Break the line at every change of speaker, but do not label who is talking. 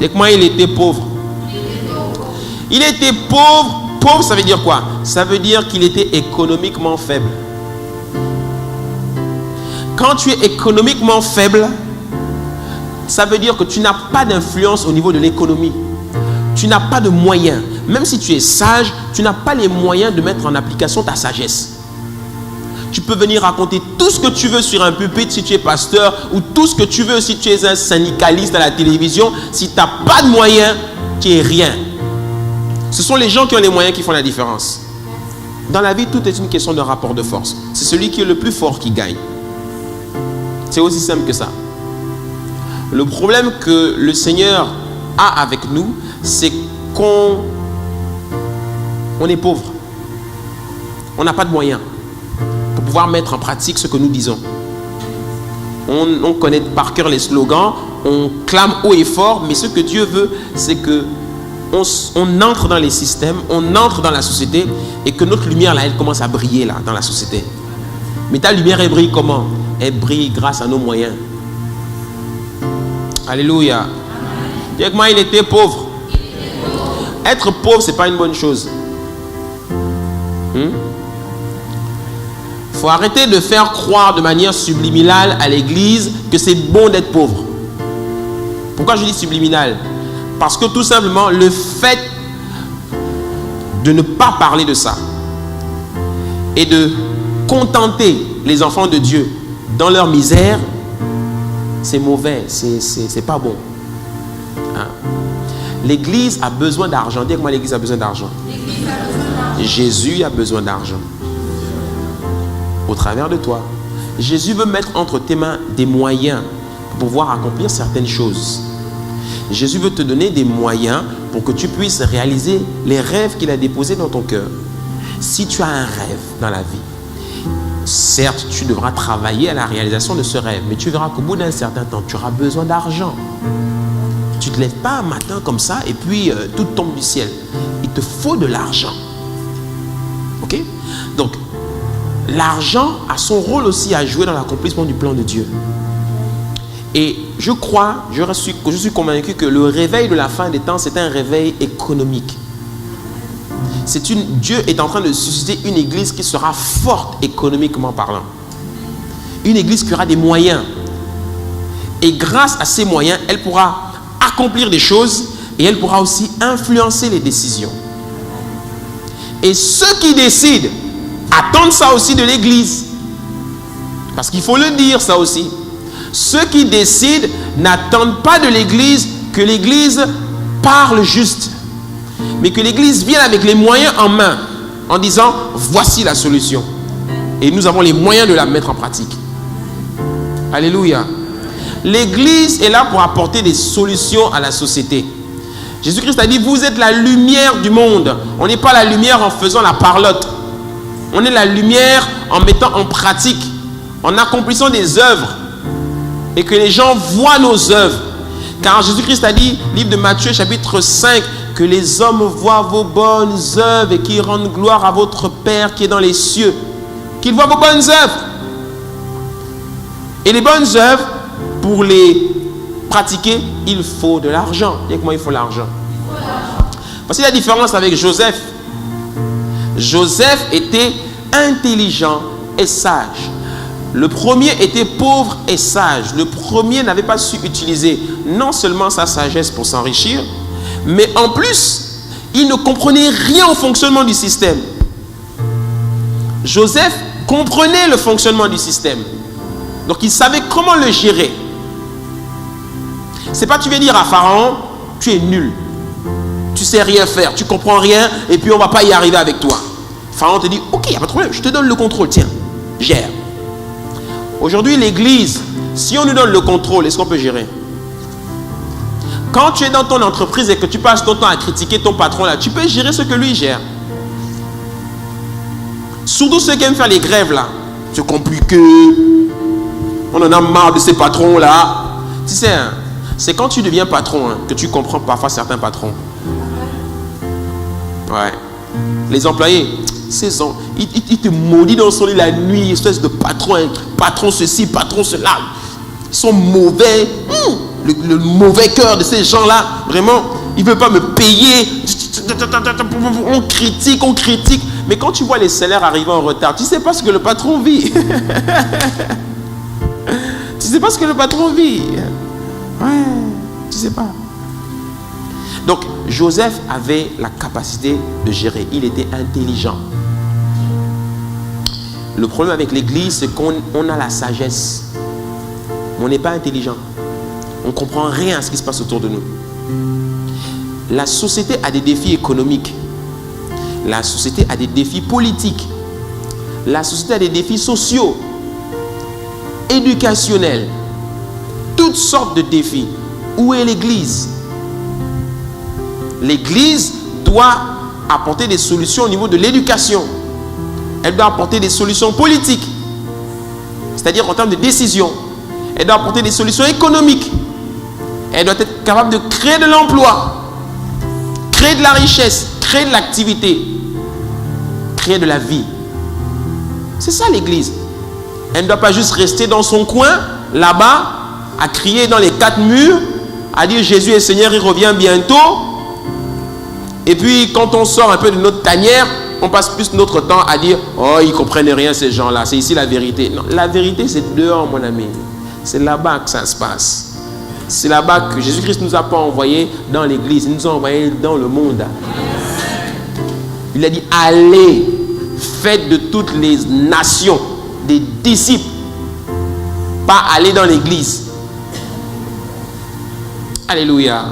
Et comment il était pauvre? Il était pauvre. Pauvre, ça veut dire quoi? Ça veut dire qu'il était économiquement faible. Quand tu es économiquement faible, ça veut dire que tu n'as pas d'influence au niveau de l'économie. Tu n'as pas de moyens. Même si tu es sage, tu n'as pas les moyens de mettre en application ta sagesse. Tu peux venir raconter tout ce que tu veux sur un pupitre si tu es pasteur, ou tout ce que tu veux si tu es un syndicaliste à la télévision. Si tu n'as pas de moyens, tu es rien. Ce sont les gens qui ont les moyens qui font la différence. Dans la vie, tout est une question de rapport de force. C'est celui qui est le plus fort qui gagne. C'est aussi simple que ça. Le problème que le Seigneur a avec nous, c'est qu'on est pauvre. On n'a pas de moyens pour pouvoir mettre en pratique ce que nous disons. On connaît par cœur les slogans, on clame haut et fort, mais ce que Dieu veut, c'est que on entre dans les systèmes, on entre dans la société et que notre lumière, là, elle commence à briller là, dans la société. Mais ta lumière, elle brille comment? Elle brille grâce à nos moyens. Alléluia. Dis moi, il était pauvre. Être pauvre, ce n'est pas une bonne chose. Il faut arrêter de faire croire de manière subliminale à l'église que c'est bon d'être pauvre. Pourquoi je dis subliminal? Parce que tout simplement, le fait de ne pas parler de ça et de contenter les enfants de Dieu dans leur misère, c'est mauvais, c'est pas bon. Hein? L'église a besoin d'argent. Dis-moi, l'église a besoin d'argent. Jésus a besoin d'argent. Au travers de toi. Jésus veut mettre entre tes mains des moyens pour pouvoir accomplir certaines choses. Jésus veut te donner des moyens pour que tu puisses réaliser les rêves qu'il a déposés dans ton cœur. Si tu as un rêve dans la vie, certes, tu devras travailler à la réalisation de ce rêve, mais tu verras qu'au bout d'un certain temps, tu auras besoin d'argent. Tu ne te lèves pas un matin comme ça et puis tout tombe du ciel. Il te faut de l'argent. Ok? Donc, l'argent a son rôle aussi à jouer dans l'accomplissement du plan de Dieu. Et je suis convaincu que le réveil de la fin des temps, c'est un réveil économique. Dieu est en train de susciter une église qui sera forte économiquement parlant. Une église qui aura des moyens. Et grâce à ces moyens, elle pourra accomplir des choses et elle pourra aussi influencer les décisions. Et ceux qui décident attendent ça aussi de l'église. Parce qu'il faut le dire ça aussi. Ceux qui décident n'attendent pas de l'église que l'église parle juste, mais que l'église vienne avec les moyens en main en disant voici la solution et nous avons les moyens de la mettre en pratique. Alléluia. L'église est là pour apporter des solutions à la société. Jésus-Christ a dit vous êtes la lumière du monde. On n'est pas la lumière en faisant la parlotte, on est la lumière en mettant en pratique, en accomplissant des œuvres et que les gens voient nos œuvres. Car Jésus-Christ a dit, livre de Matthieu chapitre 5, que les hommes voient vos bonnes œuvres et qu'ils rendent gloire à votre Père qui est dans les cieux. Qu'ils voient vos bonnes œuvres. Et les bonnes œuvres, pour les pratiquer, il faut de l'argent. Et comment il faut l'argent? Voici la différence avec Joseph. Joseph était intelligent et sage. Le premier était pauvre et sage. Le premier n'avait pas su utiliser non seulement sa sagesse pour s'enrichir, mais en plus, il ne comprenait rien au fonctionnement du système. Joseph comprenait le fonctionnement du système. Donc il savait comment le gérer. C'est pas tu viens dire à Pharaon, tu es nul. Tu sais rien faire, tu comprends rien et puis on va pas y arriver avec toi. Pharaon te dit, ok, il n'y a pas de problème, je te donne le contrôle, tiens, gère. Aujourd'hui, l'église, si on nous donne le contrôle, est-ce qu'on peut gérer? Quand tu es dans ton entreprise et que tu passes ton temps à critiquer ton patron là, tu peux gérer ce que lui gère. Surtout ceux qui aiment faire les grèves là. C'est compliqué. On en a marre de ces patrons là. Tu sais, hein, c'est quand tu deviens patron que tu comprends parfois certains patrons. Ouais. Les employés, ils te maudissent dans son lit la nuit, espèce de patron, patron ceci, patron cela. Ils sont mauvais. le mauvais cœur de ces gens-là. Vraiment, ils ne veulent pas me payer. On critique. Mais quand tu vois les salaires arriver en retard, tu ne sais pas ce que le patron vit. Tu ne sais pas ce que le patron vit. Ouais, tu ne sais pas. Donc, Joseph avait la capacité de gérer. Il était intelligent. Le problème avec l'église, c'est qu'on a la sagesse. Mais on n'est pas intelligent. On ne comprend rien à ce qui se passe autour de nous. La société a des défis économiques. La société a des défis politiques. La société a des défis sociaux, éducationnels. Toutes sortes de défis. Où est l'église? L'église doit apporter des solutions au niveau de l'éducation. Elle doit apporter des solutions politiques, c'est-à-dire en termes de décision. Elle doit apporter des solutions économiques. Elle doit être capable de créer de l'emploi, créer de la richesse, créer de l'activité, créer de la vie. C'est ça l'église. Elle ne doit pas juste rester dans son coin, là-bas, à crier dans les quatre murs, à dire Jésus est Seigneur, il revient bientôt. Et puis quand on sort un peu de notre tanière, on passe plus notre temps à dire oh, ils ne comprennent rien ces gens-là, c'est ici la vérité. Non, la vérité c'est dehors mon ami. C'est là-bas que ça se passe. C'est là-bas que Jésus-Christ ne nous a pas envoyés dans l'église, il nous a envoyés dans le monde. Il a dit allez, faites de toutes les nations des disciples. Pas aller dans l'église. Alléluia.